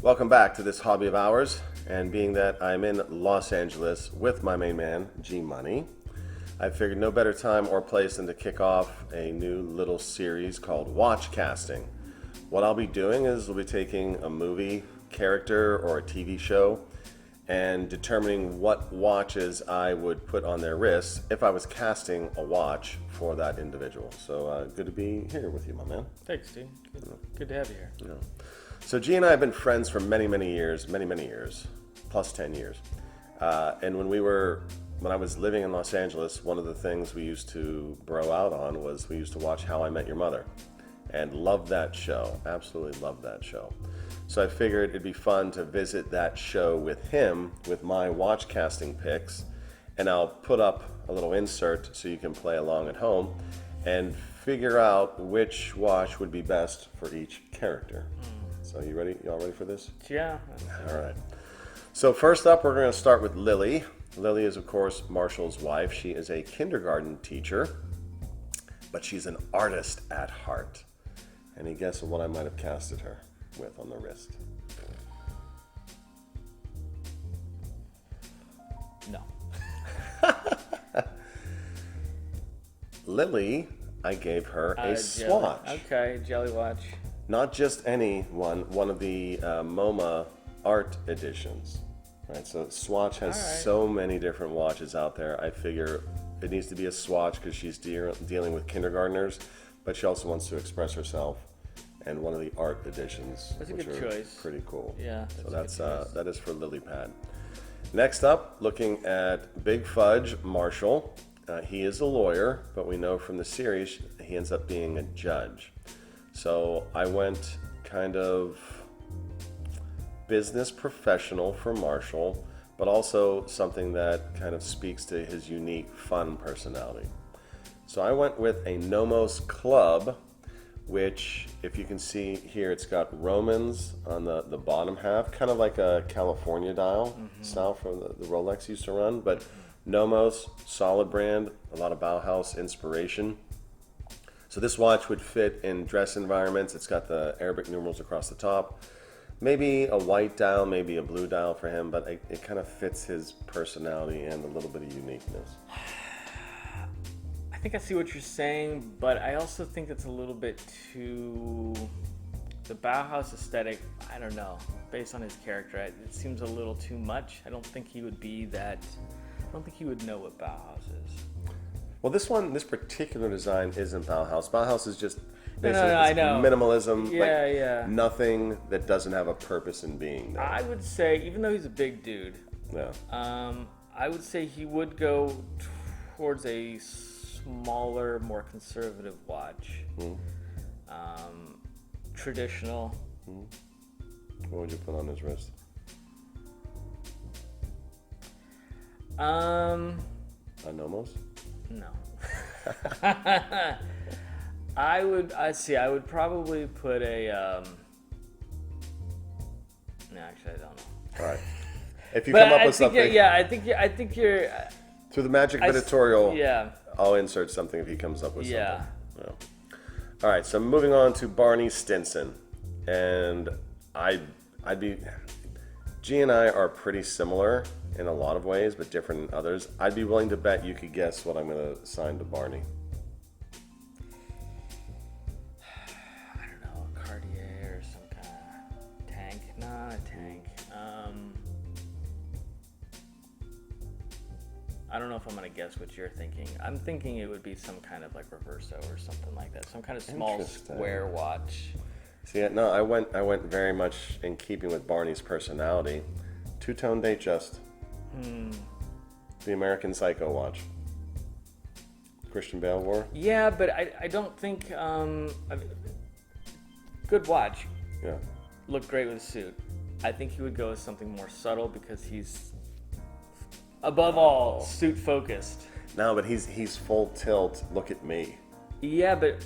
Welcome back to this hobby of ours, and being that I'm in Los Angeles with my main man, G Money, I figured no better time or place than to kick off a new little series called Watch Casting. What I'll be doing is we'll be taking a movie character or a TV show and determining what watches I would put on their wrists if I was casting a watch for that individual. So good to be here with you, my man. Thanks, dude. Good to have you here. Yeah. So G and I have been friends for many years, plus 10 years. And when I was living in Los Angeles, one of the things we used to bro out on was we used to watch How I Met Your Mother, and loved that show. Absolutely loved that show. So I figured it'd be fun to visit that show with him with my watch casting picks, and I'll put up a little insert so you can play along at home and figure out which watch would be best for each character. So you ready? Y'all ready for this? Yeah. All right. So first up, we're going to start with Lily. Lily is, of course, Marshall's wife. She is a kindergarten teacher, but she's an artist at heart. Any guess on what I might have casted her with on the wrist? No. Lily, I gave her a swatch. Okay, jelly watch. Not just any one of the MoMA art editions. Right, so Swatch has so many different watches out there. I figure it needs to be a Swatch because she's dealing with kindergartners, but she also wants to express herself. And one of the art editions, That's a which good are choice. pretty cool. Yeah, So that's a good choice. that is for Lilypad. Next up, looking at Big Fudge Marshall. He is a lawyer, but we know from the series he ends up being a judge. So I went kind of business professional for Marshall, but also something that kind of speaks to his unique, fun personality. So I went with a Nomos Club, which, if you can see here, it's got Romans on the bottom half, kind of like a California dial style from the Rolex used to run, but Nomos, solid brand, a lot of Bauhaus inspiration. So this watch would fit in dress environments. It's got the Arabic numerals across the top. Maybe a white dial, maybe a blue dial for him, but it kind of fits his personality and a little bit of uniqueness. I think I see what you're saying, but I also think it's a little bit too... The Bauhaus aesthetic, I don't know, based on his character, it seems a little too much. I don't think he would be that... I don't think he would know what Bauhaus is. Well, this particular design isn't Bauhaus. Bauhaus is just No, basically I know. minimalism. Yeah. Nothing that doesn't have a purpose in being there. I would say, even though he's a big dude, Yeah. I would say he would go towards a smaller, more conservative watch. Traditional. What would you put on his wrist? A Nomos? No. I would probably put a, no, actually I don't know. All right. If you But come up I with think something I think you're, through the magic editorial, yeah. I'll insert something if he comes up with Yeah. something. Yeah. All right, so moving on to Barney Stinson. And I'd be... G and I are pretty similar in a lot of ways, but different in others. I'd be willing to bet you could guess what I'm going to assign to Barney. I don't know, a Cartier or some kind of tank. Not a tank. I don't know if I'm gonna guess what you're thinking. I'm thinking it would be some kind of like Reverso or something like that. Some kind of small Interesting. square watch. See, no, I went very much in keeping with Barney's personality. Two-tone Datejust. The American Psycho watch. Christian Bale wore. Yeah, but I don't think good watch. Yeah. Looked great with a suit. I think he would go with something more subtle because he's above all suit focused. No, but he's full tilt. Look at me. Yeah, but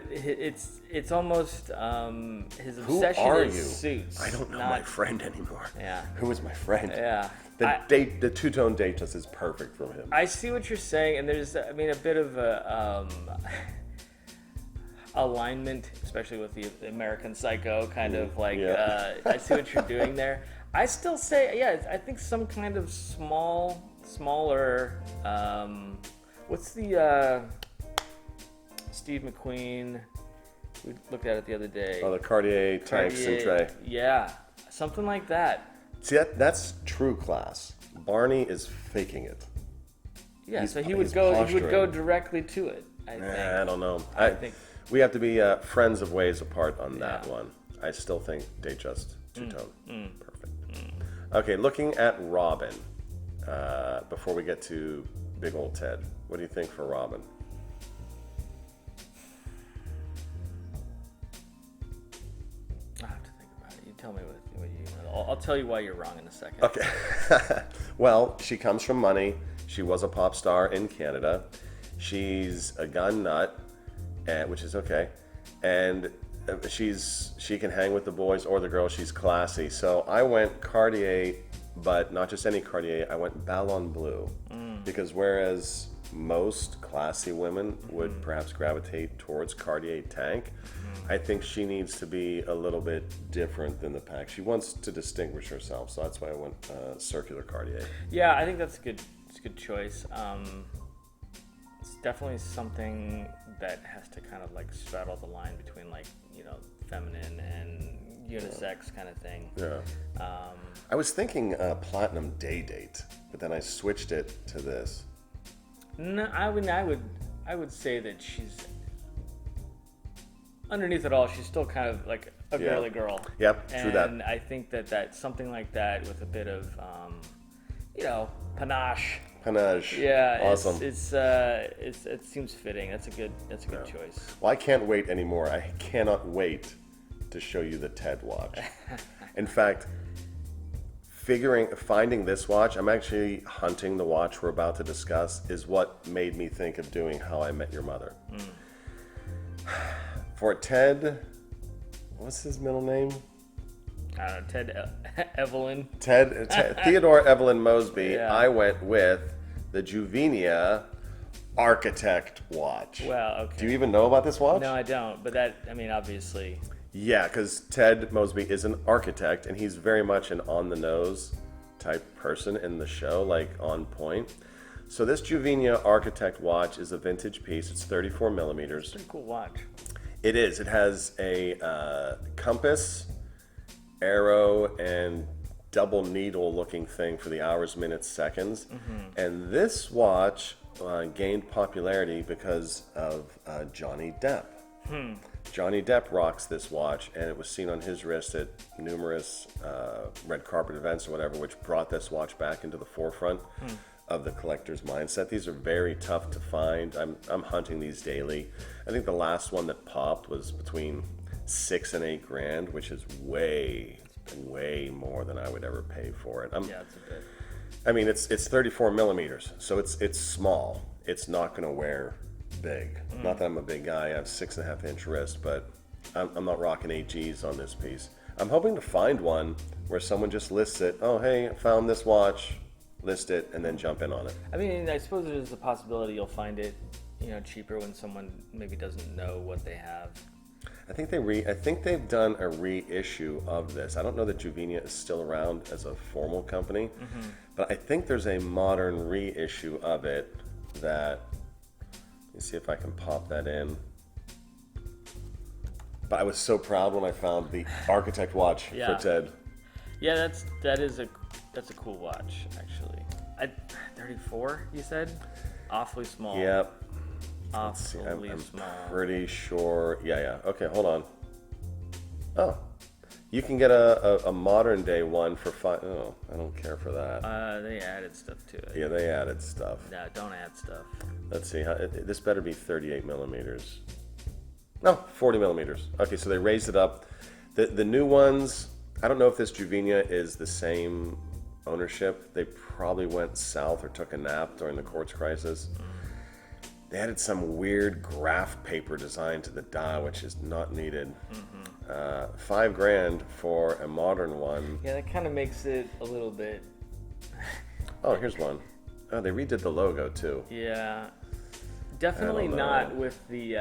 it's almost his Who obsession are is you? suits. I don't know not- my friend anymore. Yeah. Who is my friend? Yeah. The two-tone Datejust is perfect for him. I see what you're saying, and there's, I mean, a bit of a alignment, especially with the American Psycho kind of like. Yeah. I see what you're doing there. I still say, yeah, I think some kind of smaller. What's the Steve McQueen? We looked at it the other day. Oh, the Cartier Tank Cintre. Yeah, something like that. See, that's true class. Barney is faking it. Yeah, so he he's would go posturing. directly to it. I think. I don't know. I think we have to be friends of ways apart on that Yeah. one. I still think Datejust two-tone. Perfect. Okay, looking at Robin. Before we get to big old Ted, what do you think for Robin? I have to think about it. You tell me what you. I'll tell you why you're wrong in a second. Okay. Well, she comes from money. She was a pop star in Canada. She's a gun nut, which is okay. And she can hang with the boys or the girls. She's classy. So I went Cartier, but not just any Cartier. I went Ballon Bleu. Because whereas most classy women would perhaps gravitate towards Cartier Tank, I think she needs to be a little bit different than the pack. She wants to distinguish herself, so that's why I went circular Cartier. Yeah, I think that's a good choice. It's definitely something that has to kind of like straddle the line between like, feminine and unisex kind of thing. Yeah. I was thinking Platinum Day Date, but then I switched it to this. No, I would say that she's underneath it all. She's still kind of like a girly girl. Yep, true that. And I think that something like that with a bit of, panache. Panache. Yeah, Awesome. it seems fitting. That's a good choice. Well, I can't wait anymore. I cannot wait to show you the Ted watch. In fact, finding this watch, I'm actually hunting the watch we're about to discuss, is what made me think of doing How I Met Your Mother. For Ted, what's his middle name? I don't know, Ted Evelyn. Ted Theodore Evelyn Mosby. Yeah. I went with the Juvenia Architect watch. Wow, okay. Do you even know about this watch? No, I don't. But obviously. Yeah, because Ted Mosby is an architect, and he's very much an on-the-nose type person in the show, like on point. So this Juvenia Architect watch is a vintage piece. It's 34 millimeters. Pretty cool watch. It is. It has a compass, arrow, and double needle looking thing for the hours, minutes, seconds. And this watch gained popularity because of Johnny Depp. Johnny Depp rocks this watch, and it was seen on his wrist at numerous red carpet events or whatever, which brought this watch back into the forefront of the collector's mindset. These are very tough to find. I'm hunting these daily. I think the last one that popped was between $6,000 and $8,000, which is way more than I would ever pay for it. Yeah, it's a bit. I mean, it's 34 millimeters, so it's small. It's not going to wear big. Not that I'm a big guy. I have 6.5 inch wrist, but I'm not rocking 8Gs on this piece. I'm hoping to find one where someone just lists it. Oh, hey, I found this watch. List it and then jump in on it. I mean, I suppose there's a possibility you'll find it, cheaper when someone maybe doesn't know what they have. I think they've done a reissue of this. I don't know that Juvenia is still around as a formal company, but I think there's a modern reissue of it that. Let me see if I can pop that in. But I was so proud when I found the Architect watch for Ted. Yeah, that's a cool watch actually. 34, you said? Awfully small. Yep. Awfully I'm small. pretty sure. Yeah. Okay, hold on. Oh, you can get a modern day one for $5. Oh, I don't care for that. They added stuff to it. Yeah, they added stuff. No, don't add stuff. Let's see. This better be 38 millimeters. No, 40 millimeters. Okay, so they raised it up. The new ones, I don't know if this Juvenia is the same ownership. They probably went south or took a nap during the quartz crisis. They added some weird graph paper design to the dial, which is not needed. $5,000 for a modern one. Yeah, that kind of makes it a little bit. Oh, here's one. Oh, they redid the logo too. Yeah. Definitely know. not with the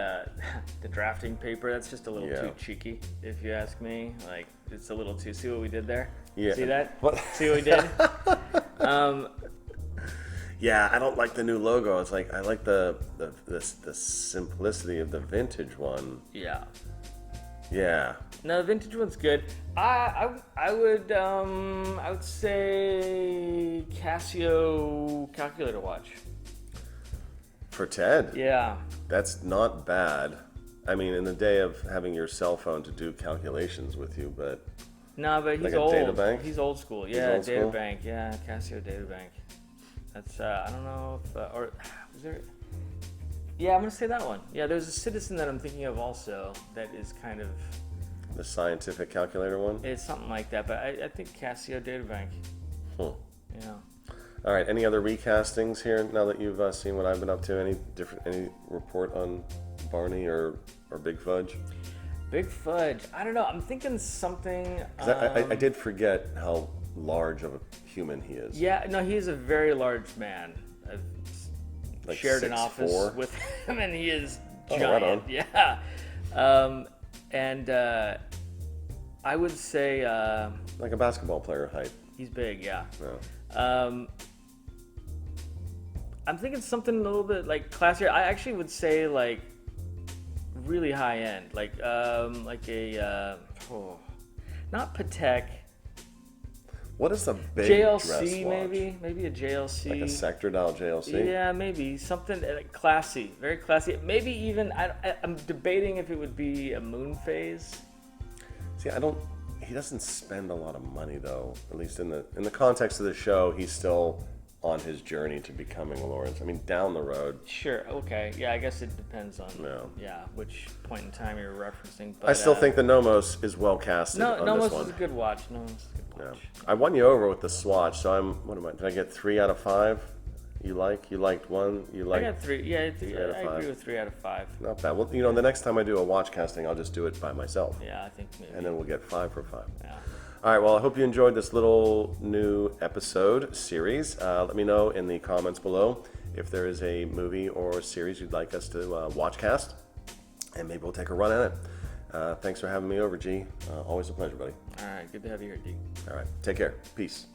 the drafting paper. That's just a little Yeah. too cheeky, if you ask me. Like, it's a little too. See what we did there? Yeah. See that? What? See what we did? Yeah, I don't like the new logo. It's like I like the simplicity of the vintage one. Yeah. Yeah. No, the vintage one's good. I would say Casio calculator watch. For Ted. Yeah. That's not bad. I mean, in the day of having your cell phone to do calculations with you, but No, but he's Like a old. data bank? He's old school. Yeah, old data school? bank. Yeah, Casio data bank. That's I don't know if or was there. Yeah, I'm gonna say that one. Yeah, there's a Citizen that I'm thinking of also that is kind of the scientific calculator one. it's something like that. But I think Casio data bank. Hmm. Yeah. All right. Any other recastings here now that you've seen what I've been up to? Any report on Barney or Big Fudge? Big Fudge. I don't know. I'm thinking something. 'Cause I did forget how large of a human he is. Yeah, no, he's a very large man. I've Like shared an 6'4"? office with him, and he is Oh, giant. right on. Yeah. And I would say Like a basketball player height. he's big. Yeah. No. I'm thinking something a little bit like classier. I actually would say like really high end, like a not Patek. What is a big dress JLC watch? maybe a JLC. Like a sector dial JLC? Yeah, maybe something classy, very classy. Maybe even I'm debating if it would be a moon phase. See, he doesn't spend a lot of money though. At least in the context of the show, he's still on his journey to becoming Lawrence. I mean, down the road. Sure. Okay. Yeah. I guess it depends on Yeah. which point in time you're referencing. But I still think the Nomos is well casted on Nomos this one. is a good watch. Nomos is a good Yeah. watch. I won you over with the swatch, so did I get 3 out of 5? You liked one? You I liked got 3. Yeah, out of I 5. agree with 3 out of 5. Not bad. Well, the next time I do a watch casting, I'll just do it by myself. Yeah, I think maybe. And then we'll get 5 for 5. Yeah. All right, well, I hope you enjoyed this little new episode series. Let me know in the comments below if there is a movie or series you'd like us to watch cast, and maybe we'll take a run at it. Thanks for having me over, G. Always a pleasure, buddy. All right. Good to have you here, D. All right, take care. Peace.